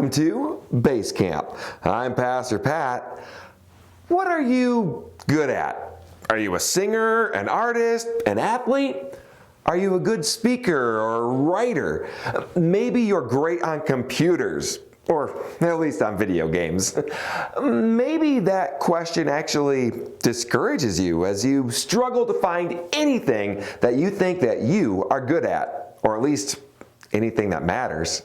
welcome to Base Camp. I'm Pastor Pat. What are you good at? Are you a singer, an artist, an athlete? Are you a good speaker or writer? Maybe you're great on computers, or at least on video games. Maybe that question actually discourages you as you struggle to find anything that you think that you are good at, or at least anything that matters.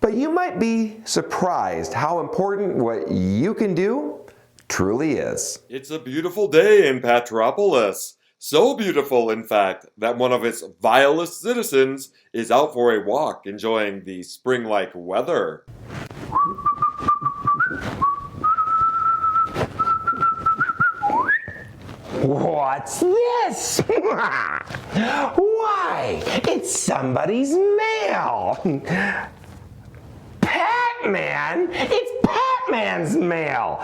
But you might be surprised how important what you can do truly is. It's a beautiful day in Patropolis. So beautiful, in fact, that one of its vilest citizens is out for a walk enjoying the spring-like weather. What's this? Why, it's somebody's mail. Patman? It's Patman's mail.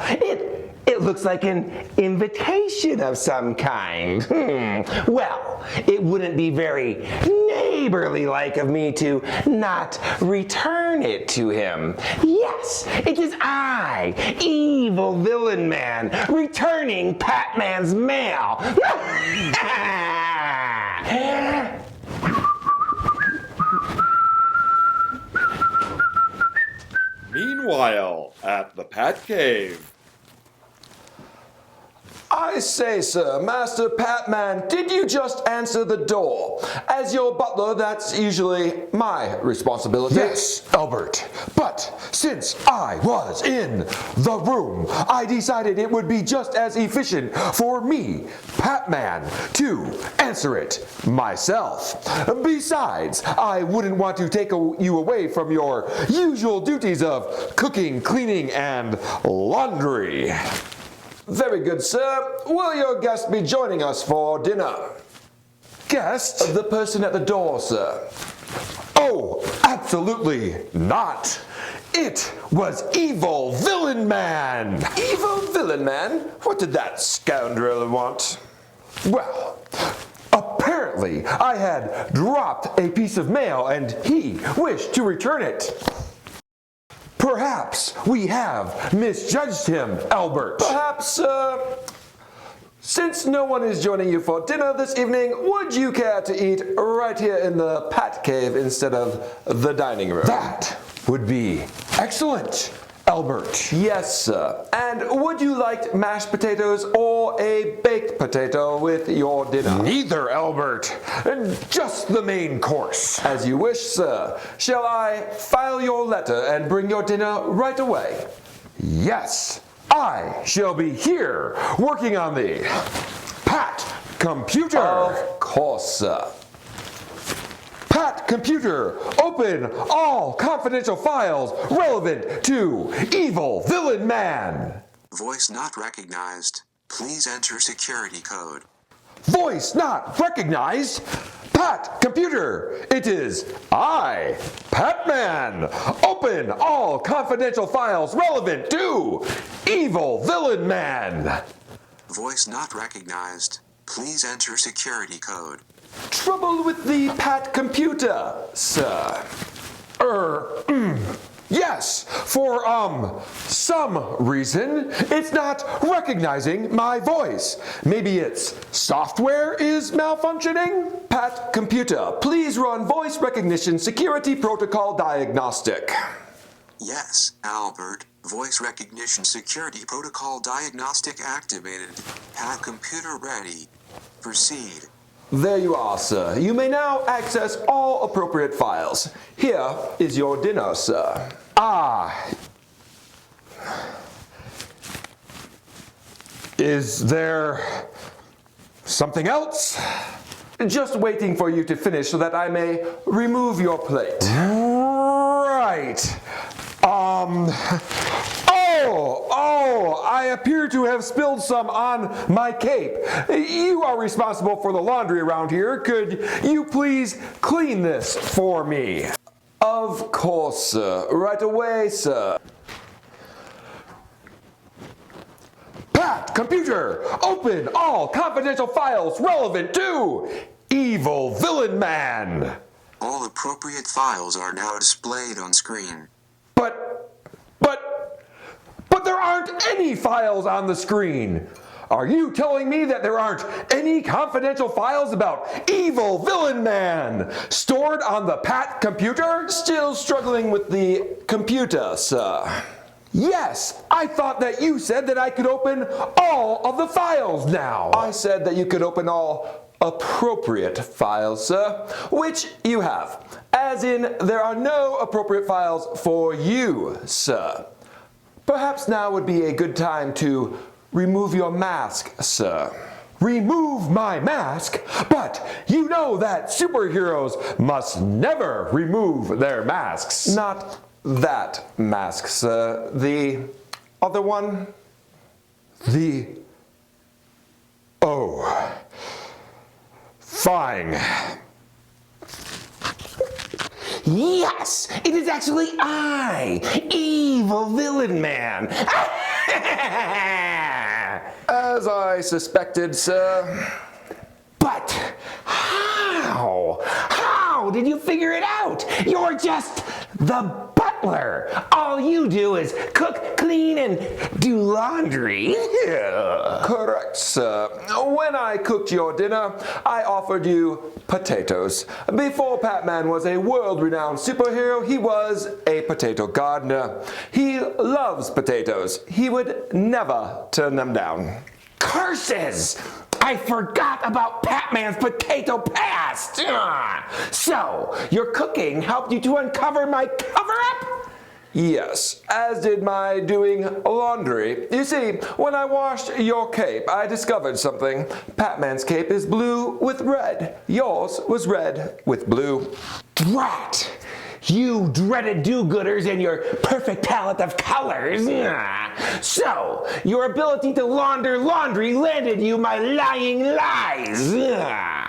It looks like an invitation of some kind. Well, it wouldn't be very neighborly-like of me to not return it to him. Yes, it is I, evil villain man, returning Patman's mail. Meanwhile, at the Pat Cave. I say, sir, Master Patman, did you just answer the door? As your butler, that's usually my responsibility. Yes, Albert. But since I was in the room, I decided it would be just as efficient for me, Patman, to answer it myself. Besides, I wouldn't want to take you away from your usual duties of cooking, cleaning, and laundry. Very good, sir. Will your guest be joining us for dinner? Guest? The person at the door, sir. Oh, absolutely not. It was Evil Villain Man. Evil Villain Man? What did that scoundrel want? Well, apparently I had dropped a piece of mail and he wished to return it. Perhaps we have misjudged him, Albert. Perhaps, since no one is joining you for dinner this evening, would you care to eat right here in the Pat Cave instead of the dining room? That would be excellent, Albert. Yes, sir. And would you like mashed potatoes or a baked potato with your dinner? Neither, Albert. Just the main course. As you wish, sir. Shall I file your letter and bring your dinner right away? Yes, I shall be here working on the Pat computer. Of course, sir. Pat computer, open all confidential files relevant to Evil Villain Man. Voice not recognized. Please enter security code. Voice not recognized. Pat computer, it is I, Patman. Open all confidential files relevant to Evil Villain Man. Voice not recognized. Please enter security code. Trouble with the Pat computer, sir. Yes, for, some reason, it's not recognizing my voice. Maybe its software is malfunctioning? Pat computer, please run voice recognition security protocol diagnostic. Yes, Albert. Voice recognition security protocol diagnostic activated. Pat computer ready. Proceed. There you are, sir. You may now access all appropriate files. Here is your dinner, sir. Ah. Is there something else? Just waiting for you to finish so that I may remove your plate. Right. I appear to have spilled some on my cape. You are responsible for the laundry around here. Could you please clean this for me? Of course, sir. Right away, sir. Pat, computer, open all confidential files relevant to Evil Villain Man. All appropriate files are now displayed on screen. But aren't any files on the screen. Are you telling me that there aren't any confidential files about Evil Villain Man stored on the Pat computer? Still struggling with the computer, sir. Yes, I thought that you said that I could open all of the files now. I said that you could open all appropriate files, sir, which you have. As in, there are no appropriate files for you, sir. Perhaps now would be a good time to remove your mask, sir. Remove my mask? But you know that superheroes must never remove their masks. Not that mask, sir. The other one? Oh. Fine. Yes, it is actually I, Evil Villain Man. As I suspected, sir. But how? How did you figure it out? You're just the butler. All you do is cook, clean, and do laundry. Correct, sir. When I cooked your dinner, I offered you potatoes. Before Patman was a world-renowned superhero, he was a potato gardener. He loves potatoes. He would never turn them down. Curses! I forgot about Patman's potato past! So, your cooking helped you to uncover my cover-up? Yes, as did my doing laundry. You see, when I washed your cape, I discovered something. Patman's cape is blue with red. Yours was red with blue. Drat! You dreaded do-gooders and your perfect palette of colors. So, your ability to launder laundry landed you my lying lies.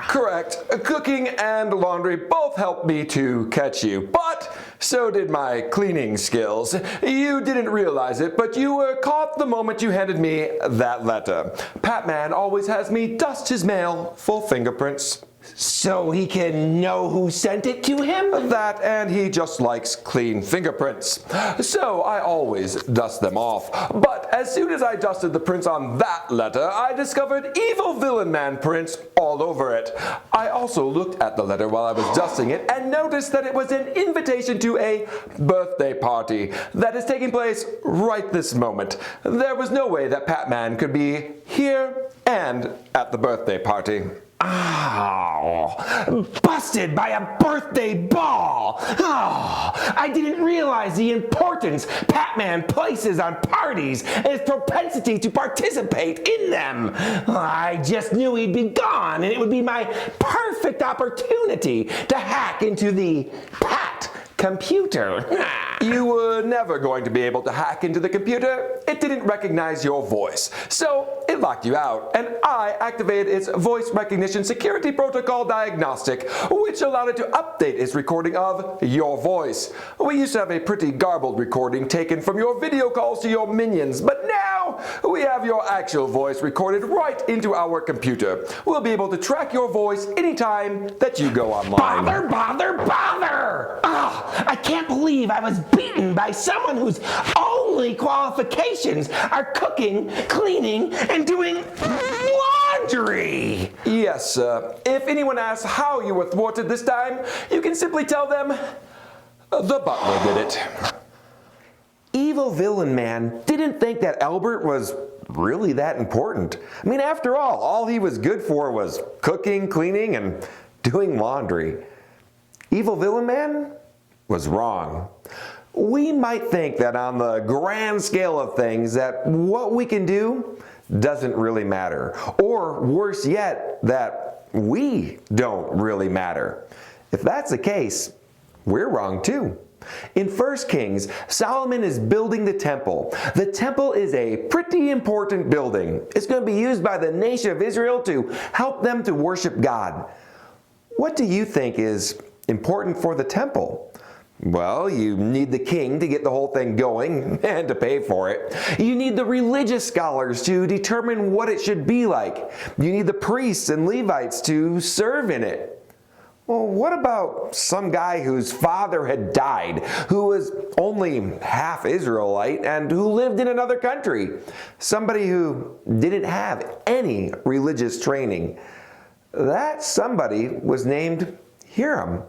Correct. Cooking and laundry both helped me to catch you, but so did my cleaning skills. You didn't realize it, but you were caught the moment you handed me that letter. Patman always has me dust his mail for fingerprints. So he can know who sent it to him? That, and he just likes clean fingerprints. So I always dust them off. But as soon as I dusted the prints on that letter, I discovered Evil Villain Man prints all over it. I also looked at the letter while I was dusting it and noticed that it was an invitation to a birthday party that is taking place right this moment. There was no way that Patman could be here and at the birthday party. Oh, busted by a birthday ball. Oh, I didn't realize the importance Patman places on parties and his propensity to participate in them. I just knew he'd be gone, and it would be my perfect opportunity to hack into the Pat computer. You were never going to be able to hack into the computer. It didn't recognize your voice, so it locked you out, and I activated its voice recognition security protocol diagnostic, which allowed it to update its recording of your voice. We used to have a pretty garbled recording taken from your video calls to your minions, but now we have your actual voice recorded right into our computer. We'll be able to track your voice anytime that you go online. Bother, bother, bother! Oh, I can't believe I was beaten by someone whose only qualifications are cooking, cleaning, and doing laundry. Yes, sir. If anyone asks how you were thwarted this time, you can simply tell them the butler did it. Evil Villain Man didn't think that Albert was really that important. I mean, after all he was good for was cooking, cleaning, and doing laundry. Evil Villain Man was wrong. We might think that on the grand scale of things that what we can do doesn't really matter. Or worse yet, that we don't really matter. If that's the case, we're wrong too. In 1 Kings, Solomon is building the temple. The temple is a pretty important building. It's going to be used by the nation of Israel to help them to worship God. What do you think is important for the temple? Well, you need the king to get the whole thing going and to pay for it. You need the religious scholars to determine what it should be like. You need the priests and Levites to serve in it. Well, what about some guy whose father had died, who was only half Israelite and who lived in another country? Somebody who didn't have any religious training. That somebody was named Hiram.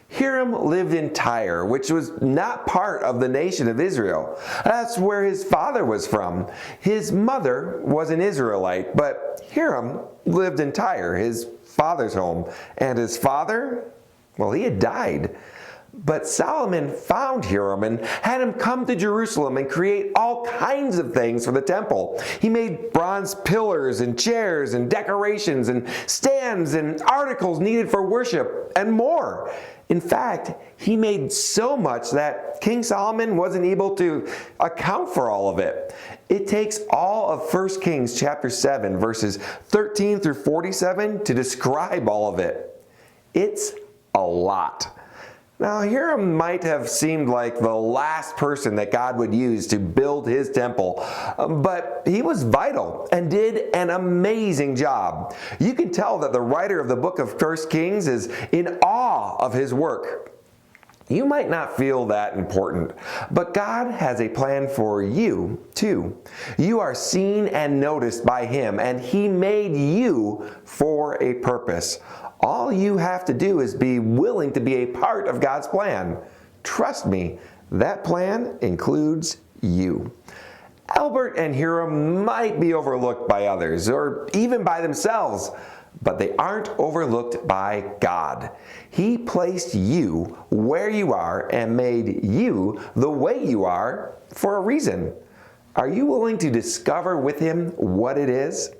Hiram lived in Tyre, which was not part of the nation of Israel. That's where his father was from. His mother was an Israelite, but Hiram lived in Tyre, his father's home. And his father, well, he had died. But Solomon found Hiram and had him come to Jerusalem and create all kinds of things for the temple. He made bronze pillars and chairs and decorations and stands and articles needed for worship and more. In fact, he made so much that King Solomon wasn't able to account for all of it. It takes all of 1 Kings chapter 7, verses 13 through 47 to describe all of it. It's a lot. Now, Hiram might have seemed like the last person that God would use to build his temple, but he was vital and did an amazing job. You can tell that the writer of the book of 1 Kings is in awe of his work. You might not feel that important, but God has a plan for you too. You are seen and noticed by Him, and He made you for a purpose. All you have to do is be willing to be a part of God's plan. Trust me, that plan includes you. Albert and Hiram might be overlooked by others, or even by themselves, but they aren't overlooked by God. He placed you where you are and made you the way you are for a reason. Are you willing to discover with Him what it is?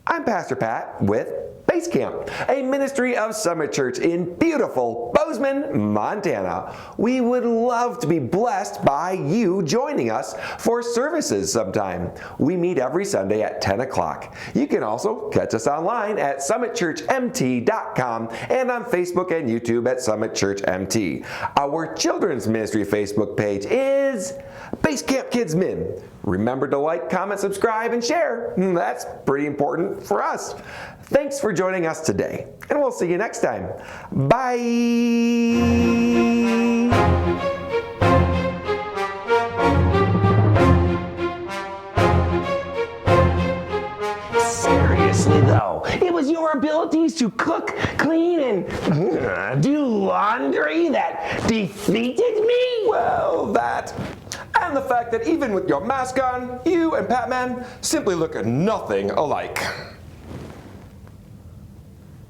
I'm Pastor Pat with Base Camp, a ministry of Summit Church in beautiful Bozeman, Montana. We would love to be blessed by you joining us for services sometime. We meet every Sunday at 10 o'clock. You can also catch us online at summitchurchmt.com and on Facebook and YouTube at Summit Church MT. Our children's ministry Facebook page is Base Camp Kids Min. Remember to like, comment, subscribe, and share. That's pretty important for us. Thanks for joining us today, and we'll see you next time. Bye! Seriously though, it was your abilities to cook, clean, and do laundry that defeated me? Well, that, and the fact that even with your mask on, you and Patman simply look nothing alike.